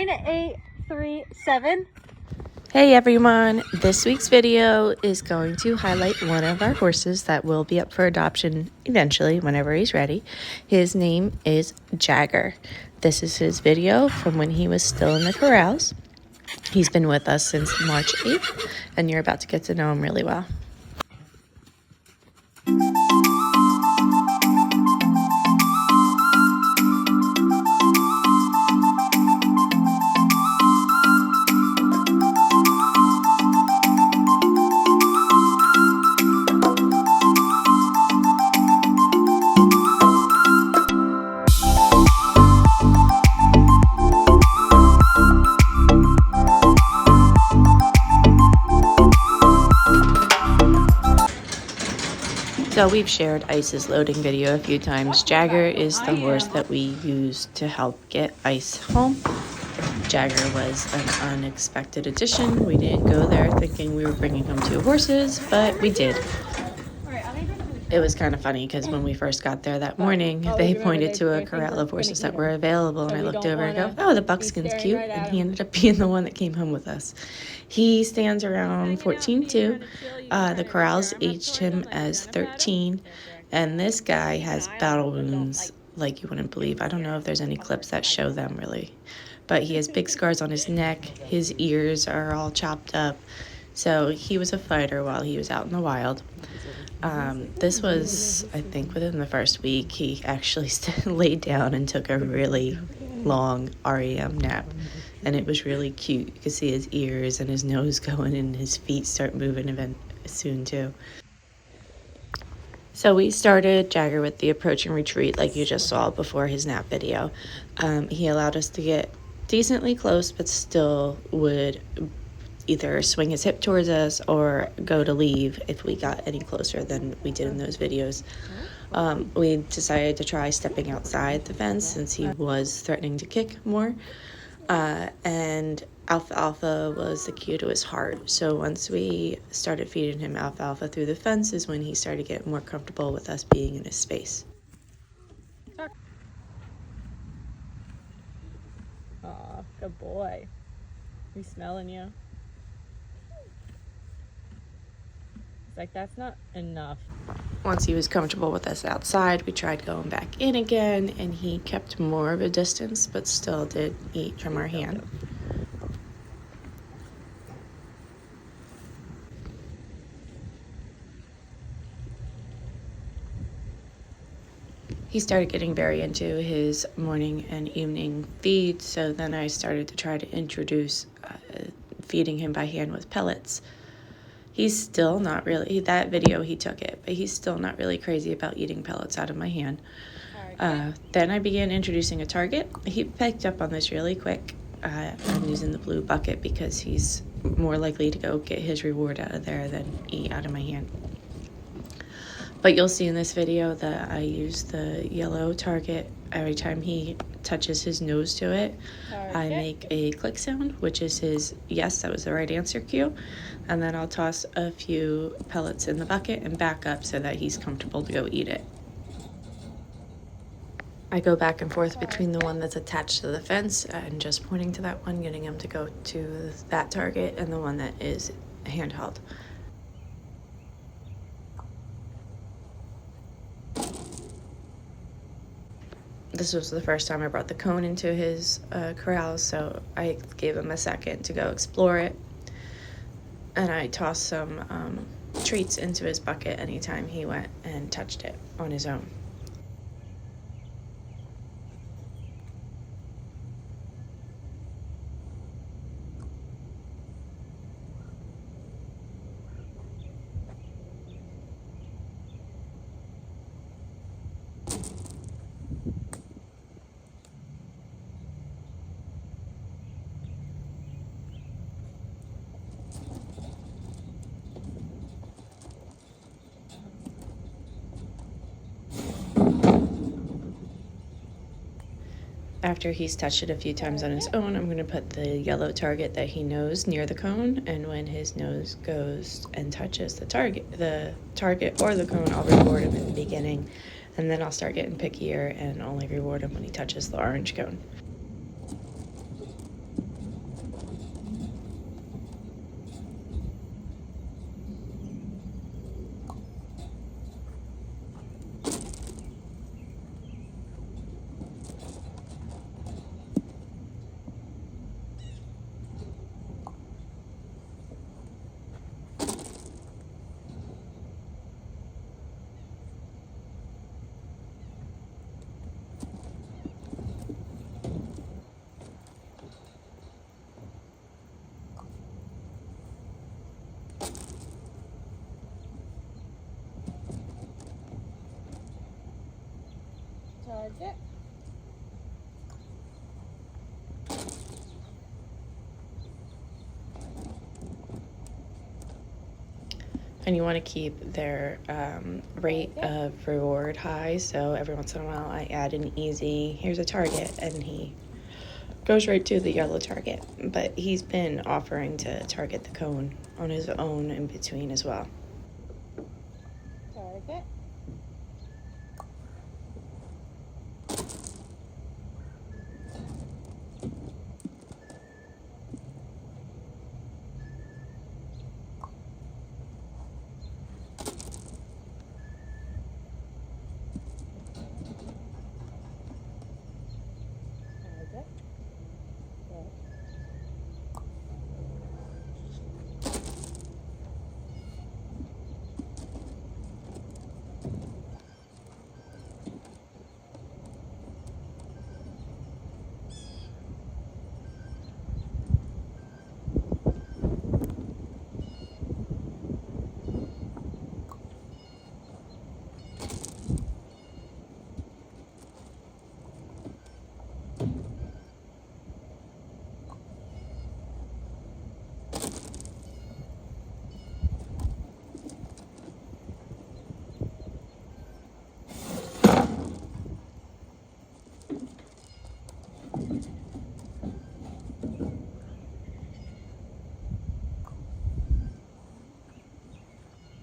837. Hey everyone, this week's video is going to highlight one of our horses that will be up for adoption eventually whenever he's ready. His name is Jagger. This is his video from when he was still in the corrals. He's been with us since March 8th, and you're about to get to know him really well. So we've shared Ice's loading video a few times. Jagger is the horse that we used to help get Ice home. Jagger was an unexpected addition. We didn't go there thinking we were bringing home two horses, but we did. It was kind of funny because when we first got there that morning, they pointed to a corral of horses that were available, and I looked over and go, oh, the buckskin's cute, and he ended up being the one that came home with us. He stands around 14'2". The corrals aged him as 13, and this guy has battle wounds like you wouldn't believe. I don't know if there's any clips that show them really, but he has big scars on his neck. His ears are all chopped up, so he was a fighter while he was out in the wild. This was, I think, within the first week, he actually laid down and took a really long REM nap. And it was really cute. You could see his ears and his nose going, and his feet start moving soon too. So we started Jagger with the approach and retreat like you just saw before his nap video. He allowed us to get decently close, but still would either swing his hip towards us or go to leave if we got any closer than we did in those videos. We decided to try stepping outside the fence since he was threatening to kick more. And alfalfa was the cue to his heart. So once we started feeding him alfalfa through the fence is when he started getting more comfortable with us being in his space. Aw, good boy. We smelling you. It's like, that's not enough. Once he was comfortable with us outside, we tried going back in again, and he kept more of a distance, but still did eat from our hand. He started getting very into his morning and evening feed, so then I started to try to introduce feeding him by hand with pellets. He's still not really, that video he took it, but he's still not really crazy about eating pellets out of my hand. Then I began introducing a target. He picked up on this really quick. I'm using the blue bucket because he's more likely to go get his reward out of there than eat out of my hand. But you'll see in this video that I use the yellow target. Every time he touches his nose to it, I make a click sound, which is his yes, that was the right answer cue. And then I'll toss a few pellets in the bucket and back up so that he's comfortable to go eat it. I go back and forth between the one that's attached to the fence and just pointing to that one, getting him to go to that target, and the one that is handheld. This was the first time I brought the cone into his corral, so I gave him a second to go explore it. And I tossed some treats into his bucket anytime he went and touched it on his own. After he's touched it a few times on his own, I'm going to put the yellow target that he knows near the cone, and when his nose goes and touches the target or the cone, I'll reward him in the beginning, and then I'll start getting pickier and only reward him when he touches the orange cone. Target. And you want to keep their rate of reward high, so every once in a while I add an easy, here's a target, and he goes right to the yellow target. But he's been offering to target the cone on his own in between as well. Target.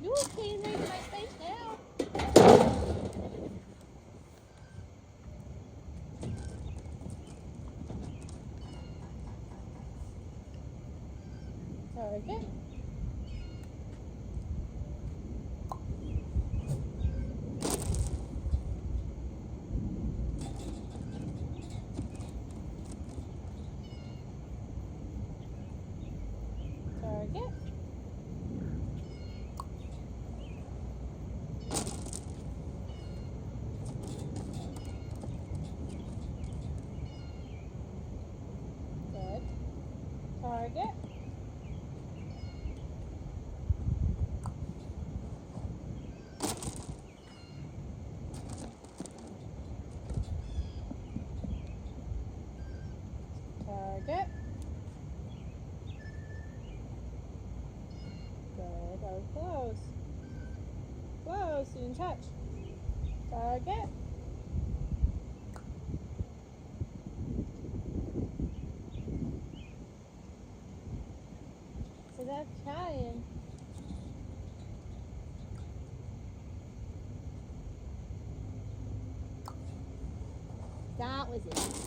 You can't make my face now. Target. Target. Good. Target. Target. Good. That was close. Close. You didn't touch. Target. So that's trying. That was it.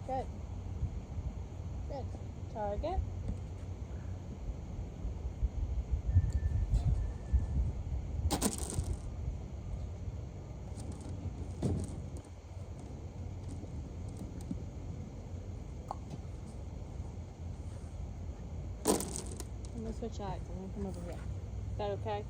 Good. Good. Target. I'm gonna switch sides. I'm gonna come over here. Is that okay?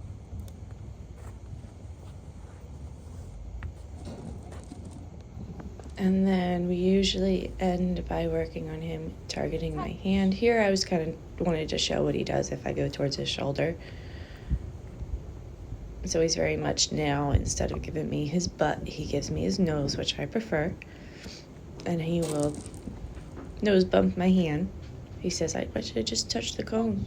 And then we usually end by working on him targeting my hand. Here I was kind of wanted to show what he does if I go towards his shoulder. So he's very much now, instead of giving me his butt, he gives me his nose, which I prefer. And he will nose bump my hand. He says, I should have just touched the cone.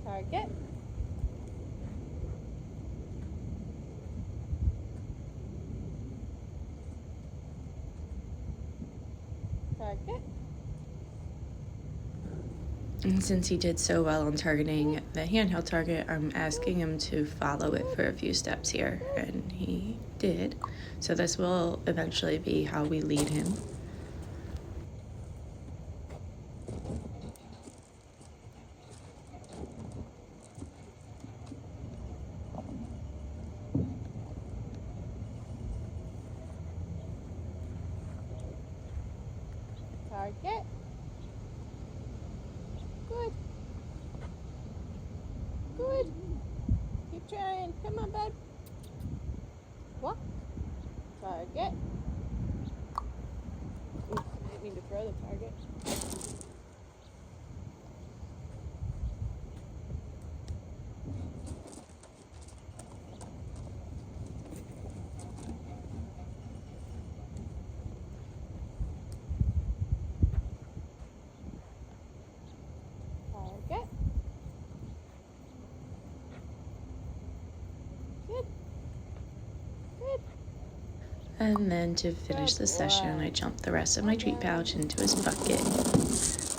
Target. Target. And since he did so well on targeting the handheld target, I'm asking him to follow it for a few steps here. And he did. So this will eventually be how we lead him. Target. Good. Good. Keep trying. Come on, bud. Walk. Target. Oops, I didn't mean to throw the target. Target. Good. Good. And then to finish the session, I jumped the rest of my treat pouch into his bucket.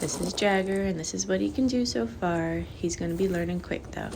This is Jagger, and this is what he can do so far. He's going to be learning quick though.